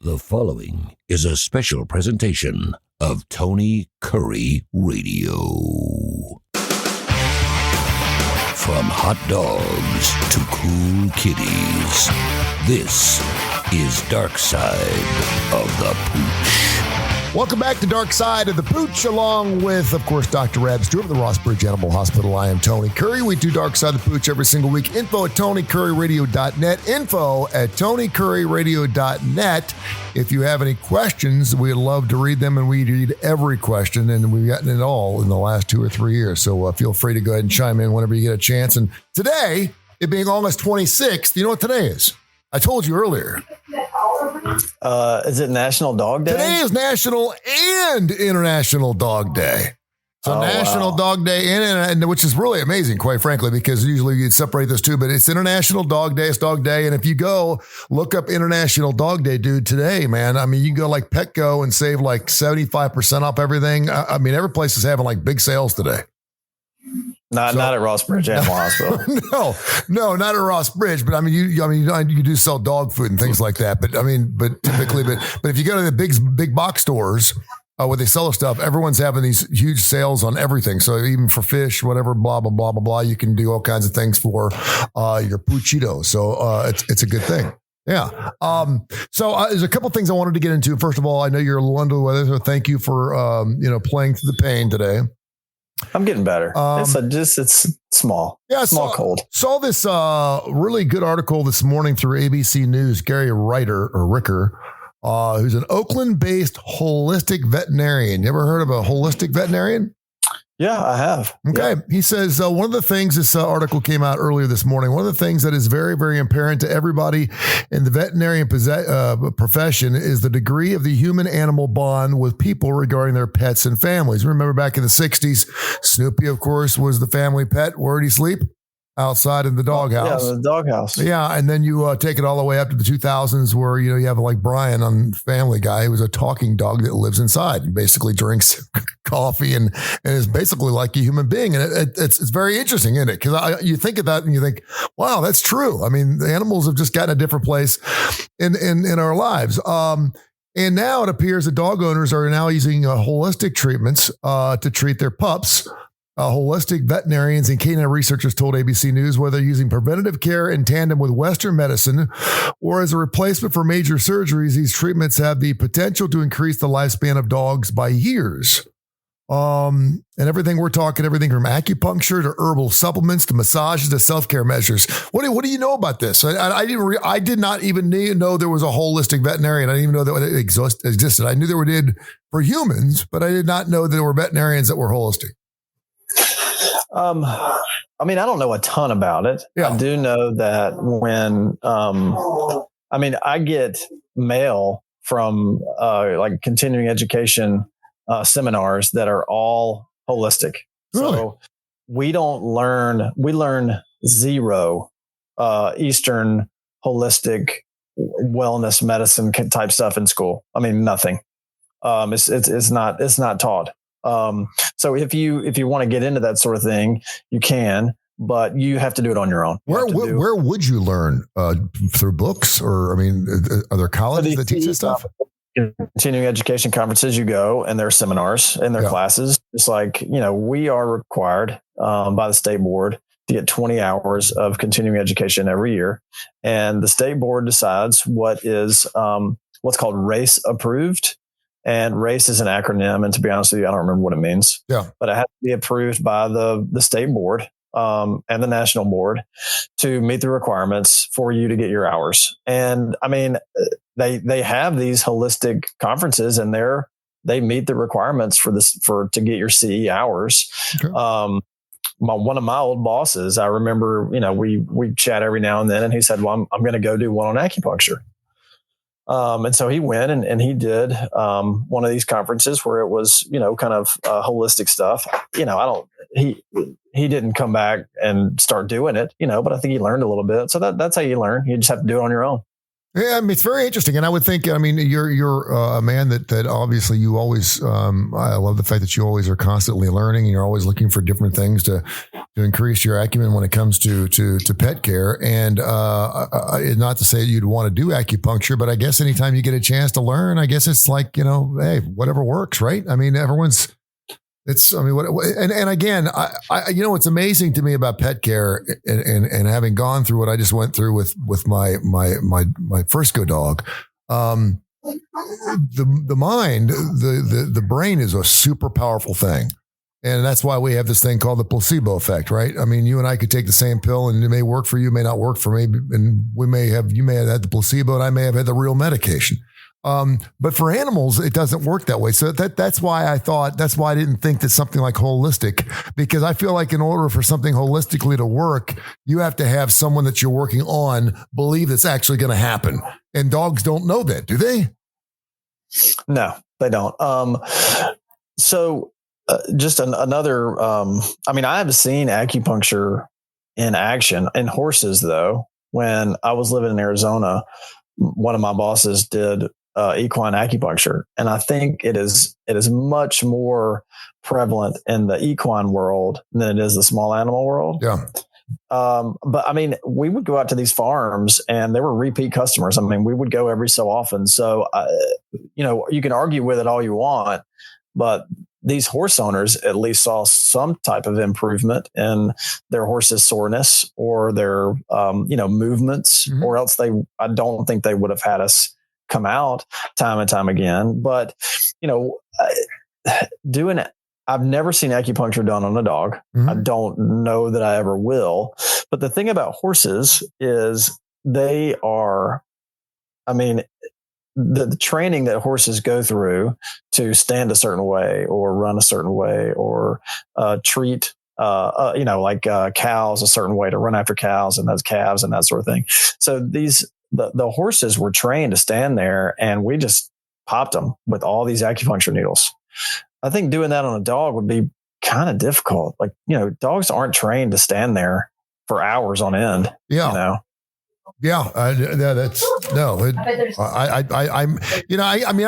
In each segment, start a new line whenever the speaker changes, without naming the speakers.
The following is a special presentation of Tony Kurre Radio. From hot dogs to cool kitties, this is Darkside of the Pooch.
Welcome back to Darkside of the Pooch, along with, of course, Dr. Rab Stewart of the Rossbridge Animal Hospital. I am Tony Kurre. We do Darkside of the Pooch every single week. Info at TonyKurreRadio.net. Info at TonyKurreRadio.net. If you have any questions, we'd love to read them, and we read every question, and we've gotten it all in the last 2 or 3 years. So feel free to go ahead and chime in whenever you get a chance. And today, it being August 26th, you know what today is? I told you earlier.
Is it National Dog Day?
Today is National and International Dog Day. So National Dog Day, and which is really amazing, quite frankly, because usually you'd separate those two, but it's International Dog Day. It's Dog Day. And if you go look up International Dog Day, dude, today, man, I mean, you can go like Petco and save like 75% off everything. I mean, every place is having like big sales today.
Not at Rossbridge Animal Hospital.
No, not at Rossbridge. But I mean, you do sell dog food and things like that. But typically, but if you go to the big box stores where they sell their stuff, everyone's having these huge sales on everything. So even for fish, whatever, blah blah blah blah blah, you can do all kinds of things for your Poochito. So it's a good thing. Yeah. So there's a couple things I wanted to get into. First of all, I know you're a little under the weather, so thank you for playing through the pain today.
I'm getting better. It's small. Yeah, cold.
Saw this really good article this morning through ABC News. Gary Ricker, who's an Oakland-based holistic veterinarian. You ever heard of a holistic veterinarian?
Yeah, I have.
Okay. Yeah. He says one of the things, this article came out earlier this morning, one of the things that is very, very apparent to everybody in the veterinarian profession is the degree of the human-animal bond with people regarding their pets and families. Remember back in the 60s, Snoopy, of course, was the family pet. Where did he sleep? Outside in the doghouse.
Yeah, the doghouse.
Yeah, and then you take it all the way up to the 2000s where, you have like Brian on Family Guy, who was a talking dog that lives inside and basically drinks coffee and is basically like a human being. And it's very interesting, isn't it? Because you think of that and you think, wow, that's true. I mean, the animals have just gotten a different place in our lives. And now it appears that dog owners are now using holistic treatments to treat their pups. Holistic veterinarians and canine researchers told ABC News whether using preventative care in tandem with Western medicine or as a replacement for major surgeries, these treatments have the potential to increase the lifespan of dogs by years. And everything we're talking, everything from acupuncture to herbal supplements to massages to self-care measures. What do you know about this? I did not even know there was a holistic veterinarian. I didn't even know that it existed. I knew there were for humans, but I did not know that there were veterinarians that were holistic.
I mean, I don't know a ton about it. Yeah. I do know that when, I get mail from like continuing education seminars that are all holistic. Really? So we learn zero Eastern holistic wellness medicine type stuff in school. I mean, nothing. It's not taught. So if you want to get into that sort of thing, you can, but you have to do it on your own. Where
would you learn? Through books, or are there colleges that teach this stuff?
Continuing education conferences, you go, and there are seminars and there are classes. It's like, we are required by the state board to get 20 hours of continuing education every year, and the state board decides what is what's called RACE approved. And RACE is an acronym. And to be honest with you, I don't remember what it means. Yeah. But it has to be approved by the state board and the national board to meet the requirements for you to get your hours. And I mean, they have these holistic conferences and they meet the requirements to get your CE hours. Okay. One of my old bosses, I remember, we chat every now and then, and he said, well, I'm going to go do one on acupuncture. And so he went and he did one of these conferences where it was, kind of holistic stuff. He didn't come back and start doing it, but I think he learned a little bit. So that's how you learn. You just have to do it on your own.
Yeah, I mean, it's very interesting. And I would think, you're a man that obviously you always, I love the fact that you always are constantly learning and you're always looking for different things to to increase your acumen when it comes to pet care. And not to say you'd want to do acupuncture, but I guess anytime you get a chance to learn, I guess it's like, hey, whatever works, right? I mean, and again, I what's amazing to me about pet care and having gone through what I just went through with my Frisco dog, the mind, the brain is a super powerful thing. And that's why we have this thing called the placebo effect, right? I mean, you and I could take the same pill and it may work for you, may not work for me. And you may have had the placebo and I may have had the real medication. But for animals, it doesn't work that way. So that's why I didn't think that something like holistic, because I feel like in order for something holistically to work, you have to have someone that you're working on believe it's actually going to happen. And dogs don't know that, do they?
No, they don't. Just another, I have seen acupuncture in action in horses, though. When I was living in Arizona, one of my bosses did equine acupuncture. And I think it is much more prevalent in the equine world than it is the small animal world.
Yeah.
But I mean, we would go out to these farms and there were repeat customers. I mean, we would go every so often. So, you can argue with it all you want, but these horse owners at least saw some type of improvement in their horse's soreness or their, movements, mm-hmm. or else I don't think they would have had us come out time and time again. But, I've never seen acupuncture done on a dog. Mm-hmm. I don't know that I ever will. But the thing about horses is they are, the training that horses go through to stand a certain way or run a certain way or treat, cows a certain way, to run after cows and those calves and that sort of thing. So the horses were trained to stand there and we just popped them with all these acupuncture needles. I think doing that on a dog would be kind of difficult. Like, dogs aren't trained to stand there for hours on end.
Yeah. Yeah, I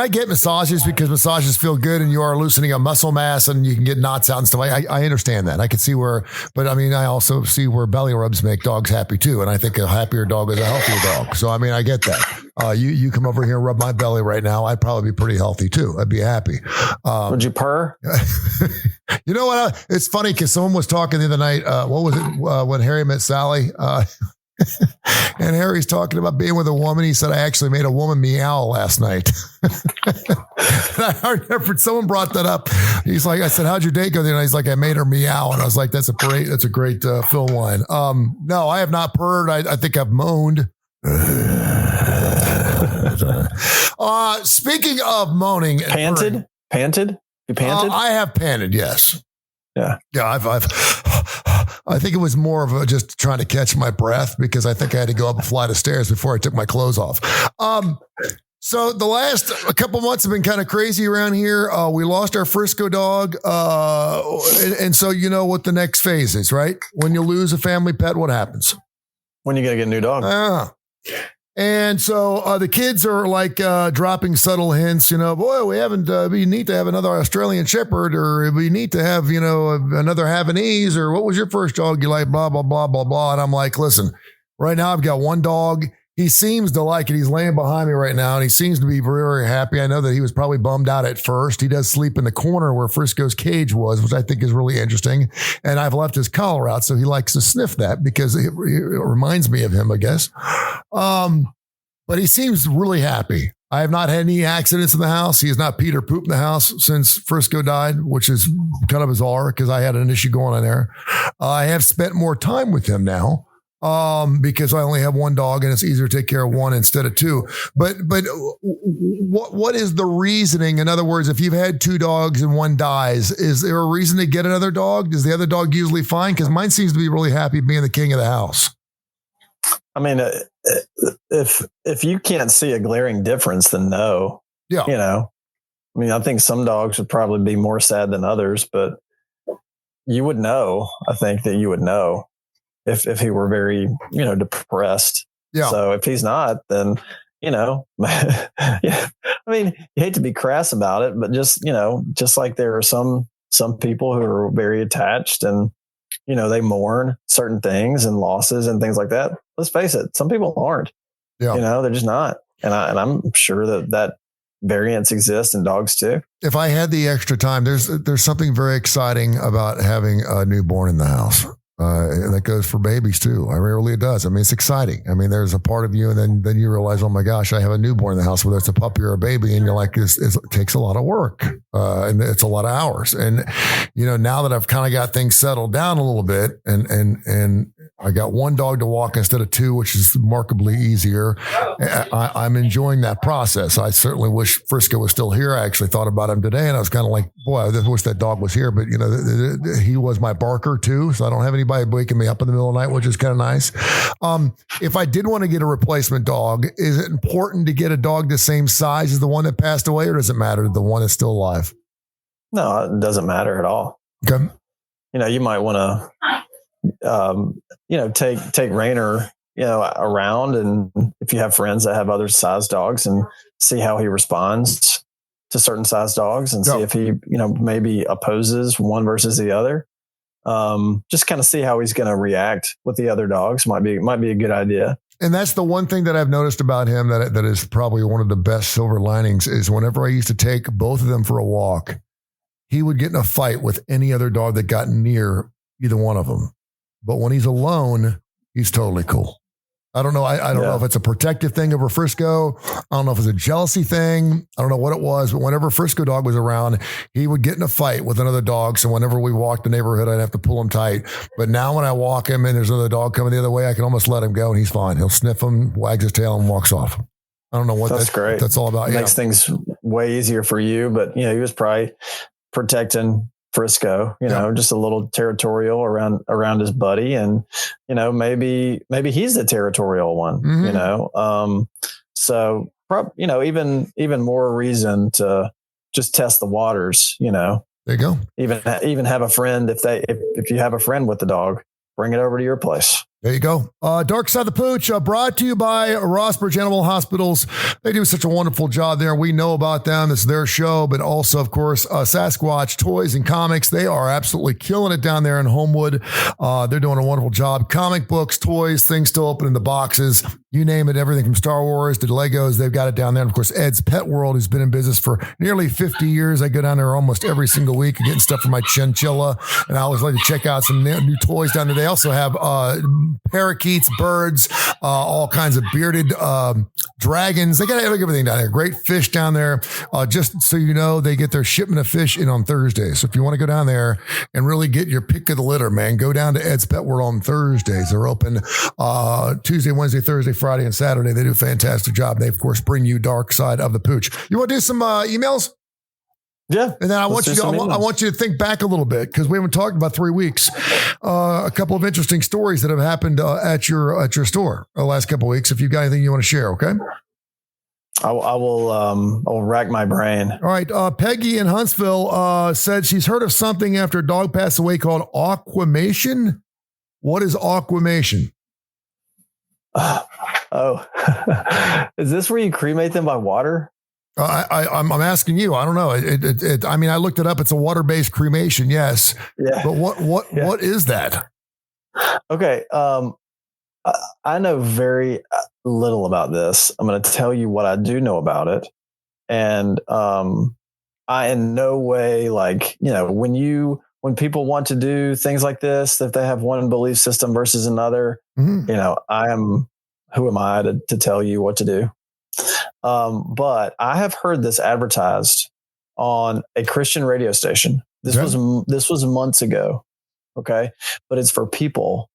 get massages because massages feel good and you are loosening up muscle mass and you can get knots out and stuff. I understand that. I can see I also see where belly rubs make dogs happy too. And I think a happier dog is a healthier dog. So, I get that. You come over here and rub my belly right now, I'd probably be pretty healthy too. I'd be happy.
Would you purr?
You know what? It's funny because someone was talking the other night. What was it when Harry met Sally? And Harry's talking about being with a woman. He said, I actually made a woman meow last night. I remember someone brought that up. He's like, I said, how'd your date go there? And he's like, I made her meow. And I was like, that's a great Phil line. No, I have not purred. I think I've moaned. Speaking of moaning.
Panted? You panted?
I have panted. Yes.
Yeah.
Yeah. I think it was more of just trying to catch my breath because I think I had to go up a flight of stairs before I took my clothes off. So the last couple months have been kind of crazy around here. We lost our Frisco dog. And so you know what the next phase is, right? When you lose a family pet, what happens?
When you got to get a new dog.
And so the kids are like dropping subtle hints, boy, we need to have another Australian Shepherd, or we need to have, another Havanese, or what was your first dog you like, blah, blah, blah, blah, blah. And I'm like, listen, right now I've got one dog. He seems to like it. He's laying behind me right now, and he seems to be very, very happy. I know that he was probably bummed out at first. He does sleep in the corner where Frisco's cage was, which I think is really interesting. And I've left his collar out, so he likes to sniff that because it reminds me of him, I guess. But he seems really happy. I have not had any accidents in the house. He has not peed or pooped in the house since Frisco died, which is kind of bizarre because I had an issue going on there. I have spent more time with him now. Because I only have one dog and it's easier to take care of one instead of two. But what is the reasoning? In other words, if you've had two dogs and one dies, is there a reason to get another dog? Is the other dog usually fine? Because mine seems to be really happy being the king of the house.
I mean, if you can't see a glaring difference, then no.
Yeah.
I think some dogs would probably be more sad than others, but you would know. I think that you would know. If he were very, depressed. Yeah. So if he's not, then, yeah. I mean, you hate to be crass about it, but just like there are some people who are very attached and, they mourn certain things and losses and things like that. Let's face it. Some people aren't, they're just not. And I'm sure that variance exists in dogs too.
If I had the extra time, there's something very exciting about having a newborn in the house. And that goes for babies too. I mean, really it does. I mean, it's exciting. I mean, there's a part of you, and then you realize, oh my gosh, I have a newborn in the house, whether it's a puppy or a baby, and you're like, it takes a lot of work, and it's a lot of hours. And now that I've kind of got things settled down a little bit, and I got one dog to walk instead of two, which is remarkably easier. I'm enjoying that process. I certainly wish Frisco was still here. I actually thought about him today, and I was kind of like, boy, I wish that dog was here. But he was my barker too, so I don't have anybody waking me up in the middle of the night, which is kind of nice. If I did want to get a replacement dog, is it important to get a dog the same size as the one that passed away, or does it matter the one that's still alive?
No, it doesn't matter at all.
Okay.
You might want to, take Rainer, around, and if you have friends that have other size dogs, and see how he responds to certain size dogs, and see if he, maybe opposes one versus the other. Just kind of see how he's going to react with the other dogs might be a good idea.
And that's the one thing that I've noticed about him that is probably one of the best silver linings is whenever I used to take both of them for a walk, he would get in a fight with any other dog that got near either one of them. But when he's alone, he's totally cool. I don't know. I don't know if it's a protective thing over Frisco. I don't know if it's a jealousy thing. I don't know what it was, but whenever Frisco dog was around, he would get in a fight with another dog. So whenever we walked the neighborhood, I'd have to pull him tight. But now when I walk him and there's another dog coming the other way, I can almost let him go and he's fine. He'll sniff him, wags his tail, and walks off. I don't know what
that's great.
That's all about.
It makes things way easier for you, but he was probably protecting Frisco, just a little territorial around his buddy, and maybe he's the territorial one, so even more reason to just test the waters, There
you go.
Even have a friend if you have a friend with the dog, bring it over to your place.
There you go. Darkside the Pooch, brought to you by Rossbridge Animal Hospitals. They do such a wonderful job there. We know about them. It's their show, but also, of course, Sasquatch Toys and Comics. They are absolutely killing it down there in Homewood. They're doing a wonderful job. Comic books, toys, things still open in the boxes. You name it, everything from Star Wars to Legos, they've got it down there. And of course, Ed's Pet World, who's been in business for nearly 50 years. I go down there almost every single week getting stuff for my chinchilla. And I always like to check out some new toys down there. They also have parakeets, birds, all kinds of bearded dragons. They got everything down there. Great fish down there. Just so you know, they get their shipment of fish in on Thursdays. So if you want to go down there and really get your pick of the litter, man, go down to Ed's Pet World on Thursdays. They're open Tuesday, Wednesday, Thursday, Friday, and Saturday. They do a fantastic job. They, of course, bring you Darkside of the Pooch. You want to do some emails?
Yeah.
And then I want you to think back a little bit because we haven't talked about 3 weeks. A couple of interesting stories that have happened at your store the last couple of weeks. If you've got anything you want to share, okay?
I'll rack my brain.
All right. Peggy in Huntsville said she's heard of something after a dog passed away called aquamation. What is aquamation?
Is this where you cremate them by water?
I'm asking you. I don't know. I mean, I looked it up. It's a water-based cremation. Yes. Yeah. But what is that?
Okay. I know very little about this. I'm going to tell you what I do know about it. And I in no way when people want to do things like this, if they have one belief system versus another, who am I to tell you what to do? But I have heard this advertised on a Christian radio station. This was months ago. Okay. But it's for people,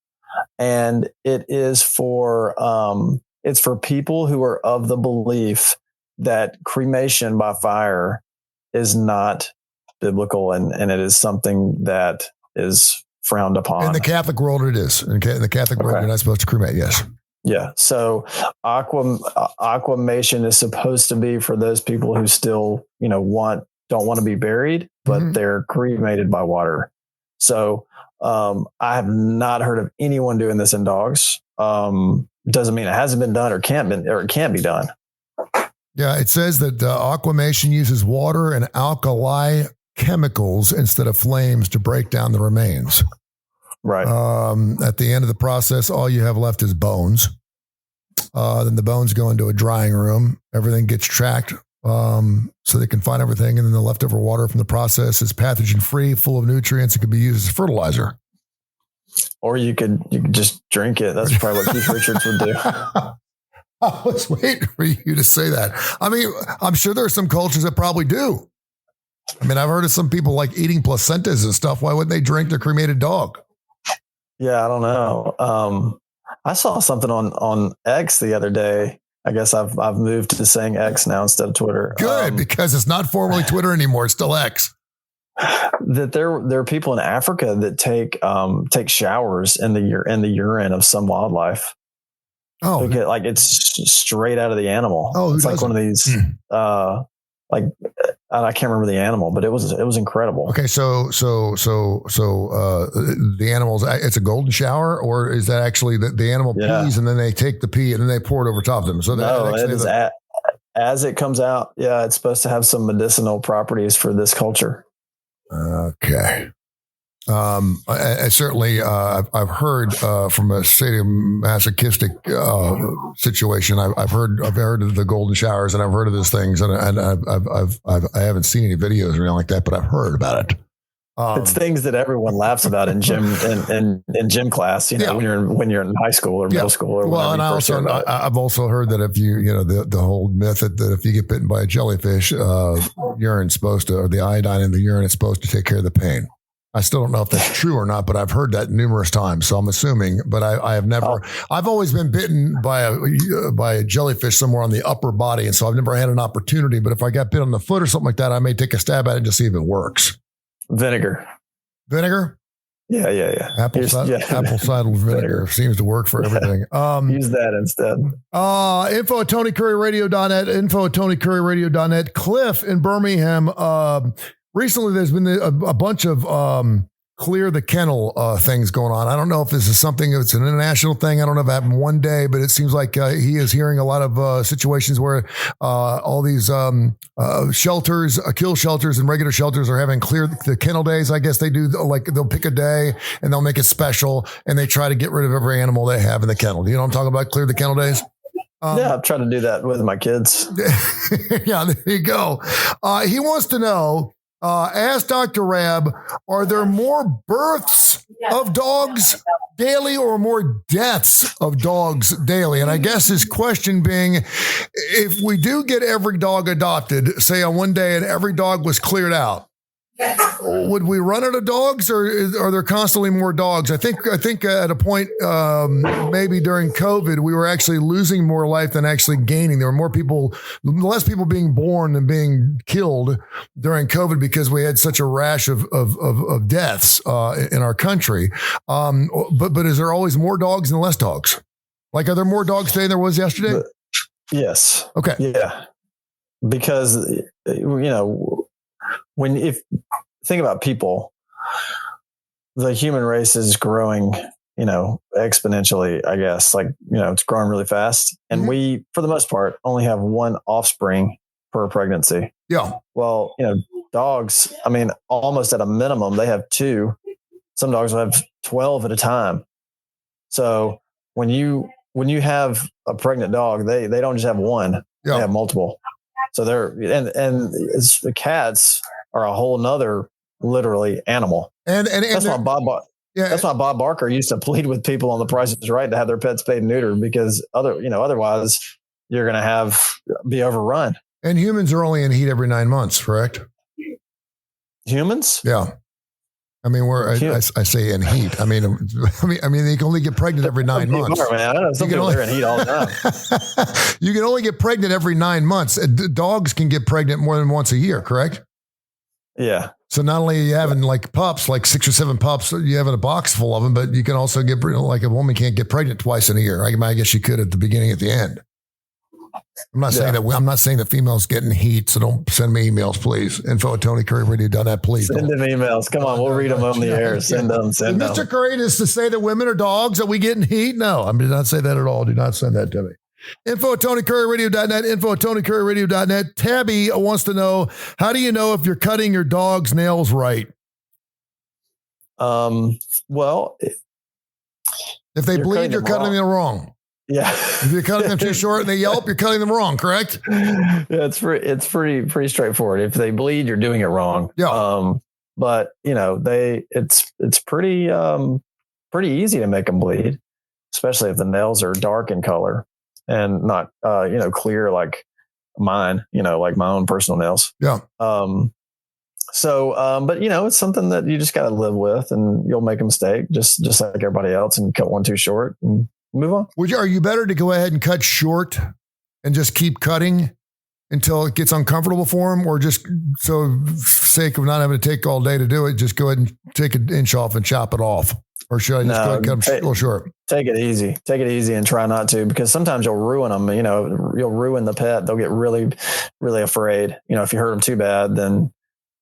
and it is for, it's for people who are of the belief that cremation by fire is not biblical, and it is something that is frowned upon.
In the Catholic world, it is. In the Catholic world, you're not supposed to cremate. Yes.
Yeah. So aquamation is supposed to be for those people who still, don't want to be buried, but they're cremated by water. So I have not heard of anyone doing this in dogs. Doesn't mean it hasn't been done or it can't be done.
Yeah, it says that aquamation uses water and alkali chemicals instead of flames to break down the remains.
Right.
At the end of the process, all you have left is bones. Then the bones go into a drying room. Everything gets tracked so they can find everything. And then the leftover water from the process is pathogen free, full of nutrients. It can be used as fertilizer.
Or you could just drink it. That's probably what Keith Richards would do.
I was waiting for you to say that. I mean, I'm sure there are some cultures that probably do. I mean, I've heard of some people like eating placentas and stuff. Why wouldn't they drink their cremated dog?
Yeah, I don't know. I saw something on X the other day. I guess I've moved to saying X now instead of Twitter.
Good, because it's not formally Twitter anymore. It's still X.
That there are people in Africa that take showers in the urine of some wildlife.
Oh,
like it's straight out of the animal.
Oh,
it's like one of these. Like I can't remember the animal, but it was incredible.
Okay, so the animals, it's a golden shower, or is that actually the animal pees and then they take the pee and then they pour it over top of them? So
no, it is as it comes out. Yeah, it's supposed to have some medicinal properties for this culture.
Okay. I certainly, I've heard from a sadomasochistic situation. I've heard of the golden showers, and I've heard of these things, and I haven't seen any videos or anything like that, but I've heard about it.
It's things that everyone laughs about in gym in gym class. When you're in high school or middle school or
well, and I've also heard that if the whole myth that if you get bitten by a jellyfish, urine's supposed to, or the iodine in the urine is supposed to take care of the pain. I still don't know if that's true or not, but I've heard that numerous times. So I'm assuming, but I have never, I've always been bitten by a jellyfish somewhere on the upper body. And so I've never had an opportunity, but if I got bit on the foot or something like that, I may take a stab at it and just see if it works.
Vinegar? Yeah.
Apple cider vinegar seems to work for everything.
Use that instead.
Info at TonyCurryRadio.net, info at TonyCurryRadio.net. Cliff in Birmingham, recently, there's been a bunch of clear the kennel things going on. I don't know if this is something that's an international thing. I don't know if it happened one day, but it seems like he is hearing a lot of situations where all these shelters, kill shelters and regular shelters are having clear the kennel days. I guess they do, like they'll pick a day and they'll make it special and they try to get rid of every animal they have in the kennel. Do you know what I'm talking about? Clear the kennel days?
Yeah, I've tried to do that with my kids.
Yeah, there you go. He wants to know, ask Dr. Rab, are there more births of dogs daily or more deaths of dogs daily? And I guess his question being, if we do get every dog adopted, say on one day and every dog was cleared out, would we run out of dogs, or are there constantly more dogs? I think at a point, maybe during COVID, we were actually losing more life than actually gaining. There were less people being born than being killed during COVID because we had such a rash of deaths in our country. But is there always more dogs and less dogs? Like, are there more dogs today than there was yesterday?
Yes.
Okay.
Yeah. Because, if think about people, the human race is growing, exponentially, I guess, it's growing really fast. And we, for the most part, only have one offspring per pregnancy.
Yeah.
Well, dogs, almost at a minimum, they have 2. Some dogs will have 12 at a time. So when you have a pregnant dog, they don't just have one, they have multiple. So the cats are a whole nother literally animal. And that's why Bob Barker used to plead with people on The Price is Right to have their pets spayed and neutered, because otherwise you're going to be overrun.
And humans are only in heat every 9 months, correct?
Humans?
Yeah. I say in heat. They can only get pregnant every 9 months.
Some people are in heat all the time.
You can only get pregnant every 9 months. Dogs can get pregnant more than once a year, correct?
Yeah.
So not only are you having like pups, like 6 or 7 pups, you have a box full of them, but you can also get, like, a woman can't get pregnant twice in a year. I guess you could at the beginning, at the end. I'm not saying that females get in heat, so don't send me emails, please. Info at TonyCurryRadio.net, please.
Send them emails. Come on, we'll read them on the air. Send them.
Mr. Curry is to say that women are dogs, that we get in heat? No, I did not say that at all. Do not send that to me. Info at TonyCurryRadio.net, info at TonyCurryRadio.net. Tabby wants to know, how do you know if you're cutting your dog's nails right?
Well,
if they bleed, you're cutting them wrong.
Yeah.
If you're cutting them too short and they yelp, you're cutting them wrong, correct?
Yeah, it's pretty straightforward. If they bleed, you're doing it wrong.
Yeah.
But it's pretty easy to make them bleed, especially if the nails are dark in color and not clear like mine, like my own personal nails.
Yeah.
But it's something that you just got to live with, and you'll make a mistake just like everybody else and cut one too short and move on.
Are you better to go ahead and cut short and just keep cutting until it gets uncomfortable for them, or just so sake of not having to take all day to do it, just go ahead and take an inch off and chop it off? Or should I just go ahead and cut them a little short? Take it easy
and try not to, because sometimes you'll ruin them. You'll ruin the pet. They'll get really, really afraid. If you hurt them too bad, then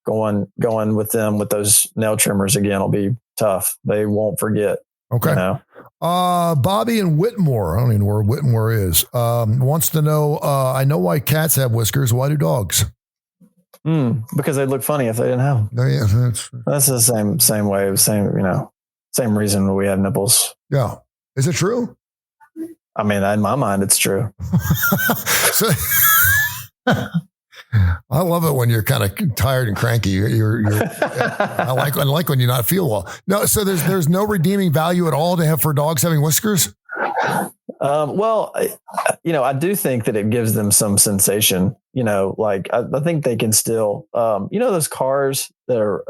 going with them with those nail trimmers again will be tough. They won't forget.
Okay. Bobby in Whitmore, I don't even know where Whitmore is, wants to know, I know why cats have whiskers. Why do dogs?
Because they'd look funny if they didn't have them.
Yeah,
that's the same way, same reason we have nipples.
Yeah. Is it true?
I mean, in my mind, it's true.
I love it when you're kind of tired and cranky. I like when you not feel well. No, so there's no redeeming value at all to have for dogs having whiskers.
Well, I do think that it gives them some sensation. Like I think they can still, those cars that are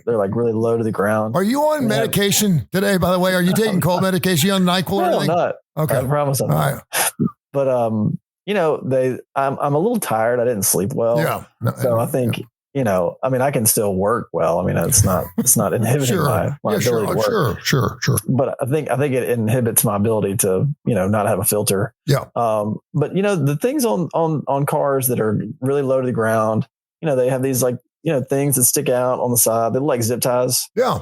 they're like really low to the ground.
Are you on medication today? By the way, are you taking cold medication? You on NyQuil or anything?
I'm not.
Okay,
I promise I'm not. Right. But I'm a little tired. I didn't sleep well.
Yeah.
So I think, I can still work well. I mean, it's not inhibiting my ability to work.
Sure.
But I think it inhibits my ability to, not have a filter.
Yeah.
But the things on cars that are really low to the ground, they have these things that stick out on the side. They look like zip ties.
Yeah.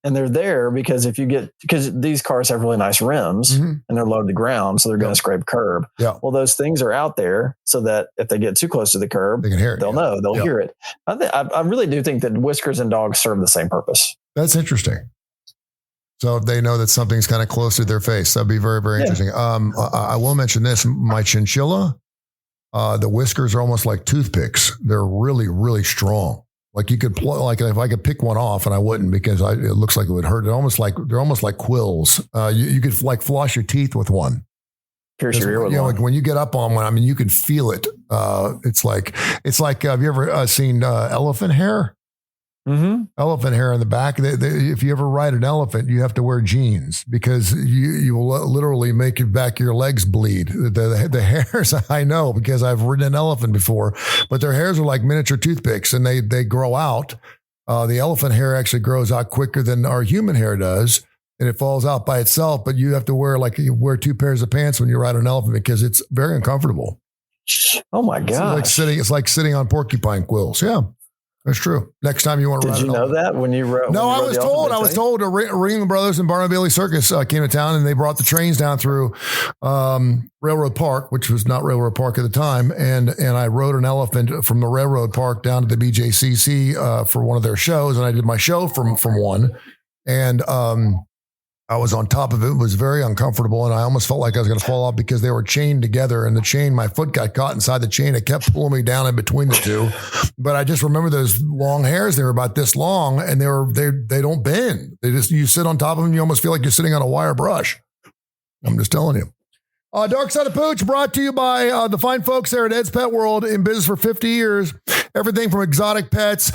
And they're there because because these cars have really nice rims and they're low to the ground, so they're going to scrape curb.
Yeah.
Well, those things are out there so that if they get too close to the curb,
they can hear it.
They'll know. They'll hear it. I really do think that whiskers in dogs serve the same purpose.
That's interesting. So they know that something's kind of close to their face. That'd be very, very interesting. I will mention this. My chinchilla, the whiskers are almost like toothpicks. They're really, really strong. Like you could if I could pick one off, and I wouldn't because it looks like it would hurt. They're almost like quills. You could floss your teeth with one.
Pierce your ear with one.
Like when you get up on one, you can feel it. It's like have you ever seen elephant hair?
Mm-hmm.
Elephant hair in the back. If you ever ride an elephant, you have to wear jeans because you will literally make your back of your legs bleed. The hairs, I know because I've ridden an elephant before, but their hairs are like miniature toothpicks and they grow out. The elephant hair actually grows out quicker than our human hair does, and it falls out by itself. But you have to wear two pairs of pants when you ride an elephant because it's very uncomfortable.
Oh my God!
It's like sitting on porcupine quills. Yeah. That's true. Next time you want to ride.
Did you know that when you rode?
No, I was told. Ringling Brothers and Barnum Bailey Circus came to town and they brought the trains down through Railroad Park, which was not Railroad Park at the time. And I rode an elephant from the Railroad Park down to the BJCC for one of their shows. And I did my show from one. And I was on top of it. It was very uncomfortable. And I almost felt like I was going to fall off because they were chained together and my foot got caught inside the chain. It kept pulling me down in between the two. But I just remember those long hairs. They were about this long and they don't bend. You sit on top of them. You almost feel like you're sitting on a wire brush. I'm just telling you. Darkside of Pooch brought to you by the fine folks there at Ed's Pet World, in business for 50 years. Everything from exotic pets,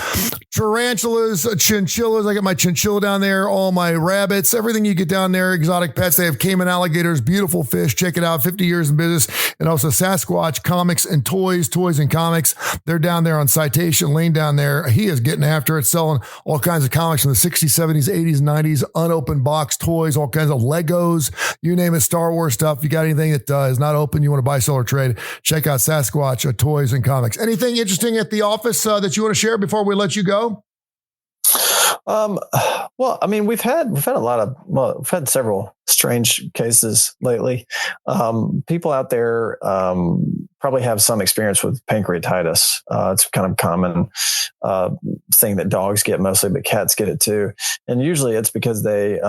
tarantulas, chinchillas. I got my chinchilla down there, all my rabbits, everything you get down there, exotic pets. They have caiman alligators, beautiful fish. Check it out, 50 years in business. And also Sasquatch comics and toys and comics. They're down there on Citation Lane down there. He is getting after it, selling all kinds of comics from the 60s, 70s, 80s, 90s, unopened box toys, all kinds of Legos, you name it, Star Wars stuff. You got anything that is not open, you want to buy, sell, or trade, check out Sasquatch toys and comics. Anything interesting at the office that you want to share before we let you go?
Well, we've had several strange cases lately. People out there probably have some experience with pancreatitis. It's kind of common. thing that dogs get mostly, but cats get it too. And usually it's because they,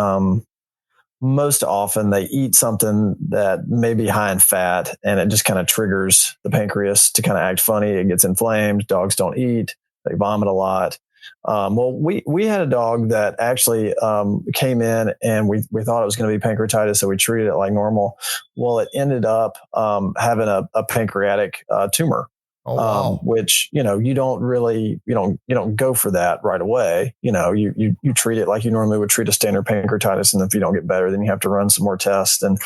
most often they eat something that may be high in fat, and it just kind of triggers the pancreas to kind of act funny. It gets inflamed. Dogs don't eat. They vomit a lot. Well, we had a dog that actually came in, and we thought it was going to be pancreatitis, so we treated it like normal. Well, it ended up having a pancreatic tumor.
Oh, wow.
Which, you don't go for that right away. You treat it like you normally would treat a standard pancreatitis. And if you don't get better, then you have to run some more tests. And,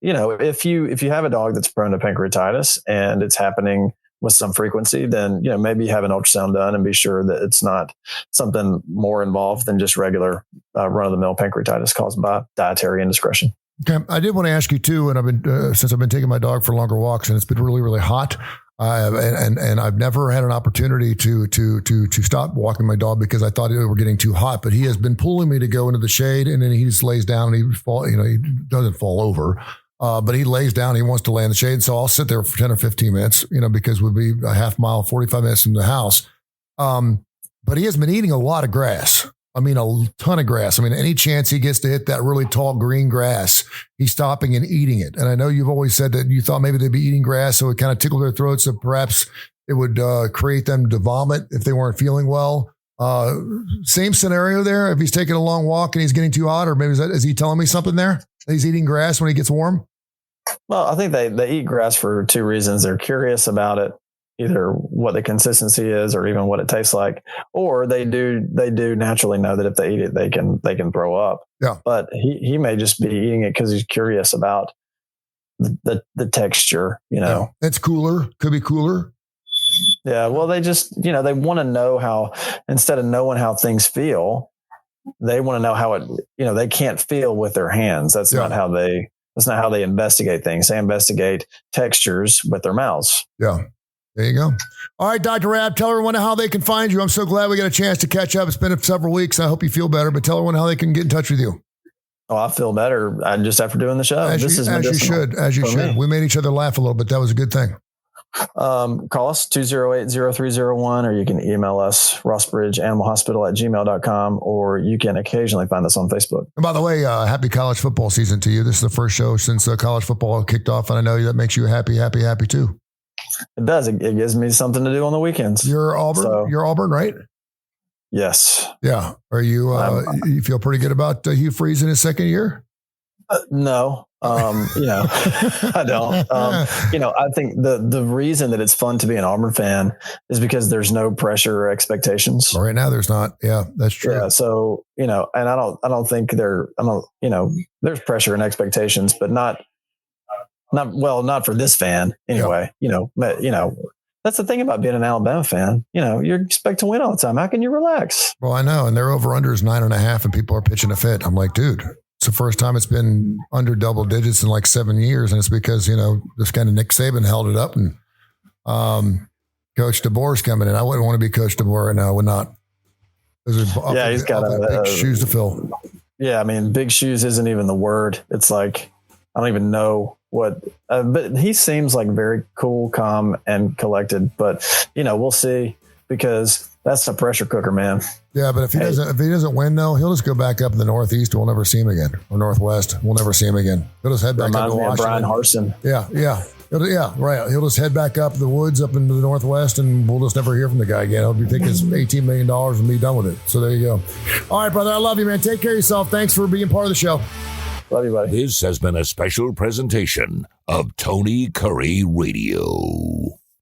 if you have a dog that's prone to pancreatitis and it's happening with some frequency, then, maybe have an ultrasound done and be sure that it's not something more involved than just regular run of the mill pancreatitis caused by dietary indiscretion.
Okay. I did want to ask you too, and I've been since I've been taking my dog for longer walks, and it's been really, really hot. And I've never had an opportunity to stop walking my dog because I thought it were getting too hot. But he has been pulling me to go into the shade, and then he just lays down and he doesn't fall over, but he lays down. He wants to lay in the shade, so I'll sit there for 10 or 15 minutes, because we'll be a half mile, 45 minutes from the house. But he has been eating a lot of grass. I mean, a ton of grass. I mean, any chance he gets to hit that really tall green grass, he's stopping and eating it. And I know you've always said that you thought maybe they'd be eating grass, so it kind of tickled their throats, so perhaps it would create them to vomit if they weren't feeling well. Same scenario there. If he's taking a long walk and he's getting too hot, or maybe is he telling me something there? He's eating grass when he gets warm?
Well, I think they eat grass for two reasons. They're curious about it, either what the consistency is or even what it tastes like, or they do naturally know that if they eat it, they can throw up.
Yeah.
But he may just be eating it because he's curious about the texture,
Yeah. It's cooler. Could be cooler.
Yeah. Well, they just, they want to know how, instead of knowing how things feel, they want to know how it, they can't feel with their hands. That's not how they investigate things. They investigate textures with their mouths.
Yeah. There you go. All right, Dr. Rab, tell everyone how they can find you. I'm so glad we got a chance to catch up. It's been several weeks. I hope you feel better, but tell everyone how they can get in touch with you.
Oh, I feel better just after doing the show.
As you should. We made each other laugh a little bit. That was a good thing.
Call us 208-0301, or you can email us rossbridgeanimalhospital@gmail.com, or you can occasionally find us on Facebook.
And by the way, happy college football season to you. This is the first show since college football kicked off, and I know that makes you happy too.
It does. It gives me something to do on the weekends.
You're Auburn. You're Auburn, right?
Yes.
Yeah. Are you? You feel pretty good about Hugh Freeze in his second year?
No. I don't. I think the reason that it's fun to be an Auburn fan is because there's no pressure or expectations.
Well, right now there's not. Yeah, that's true.
Yeah. So and I don't think there's pressure and expectations, but not for this fan anyway. Yeah. That's the thing about being an Alabama fan. You expect to win all the time. How can you relax?
Well, I know. And their over-under is 9.5, and people are pitching a fit. I'm like, dude, it's the first time it's been under double digits in like 7 years. And it's because, this kind of Nick Saban held it up, and Coach DeBoer's coming in. I wouldn't want to be Coach DeBoer right now. I would not.
He's got
big shoes to fill.
Yeah. I mean, big shoes isn't even the word. It's like, I don't even know what, but he seems like very cool, calm, and collected. But we'll see, because that's a pressure cooker, man. Yeah, but if he doesn't win, though, he'll just go back up in the Northeast. We'll never see him again, or Northwest. We'll never see him again. He'll just head back up to Washington. Brian Harsin. Yeah. Right. He'll just head back up the woods up into the Northwest, and we'll just never hear from the guy again. He'll be thinking it's $18 million and be done with it. So there you go. All right, brother. I love you, man. Take care of yourself. Thanks for being part of the show. Love you, buddy.
This has been a special presentation of Tony Kurre Radio.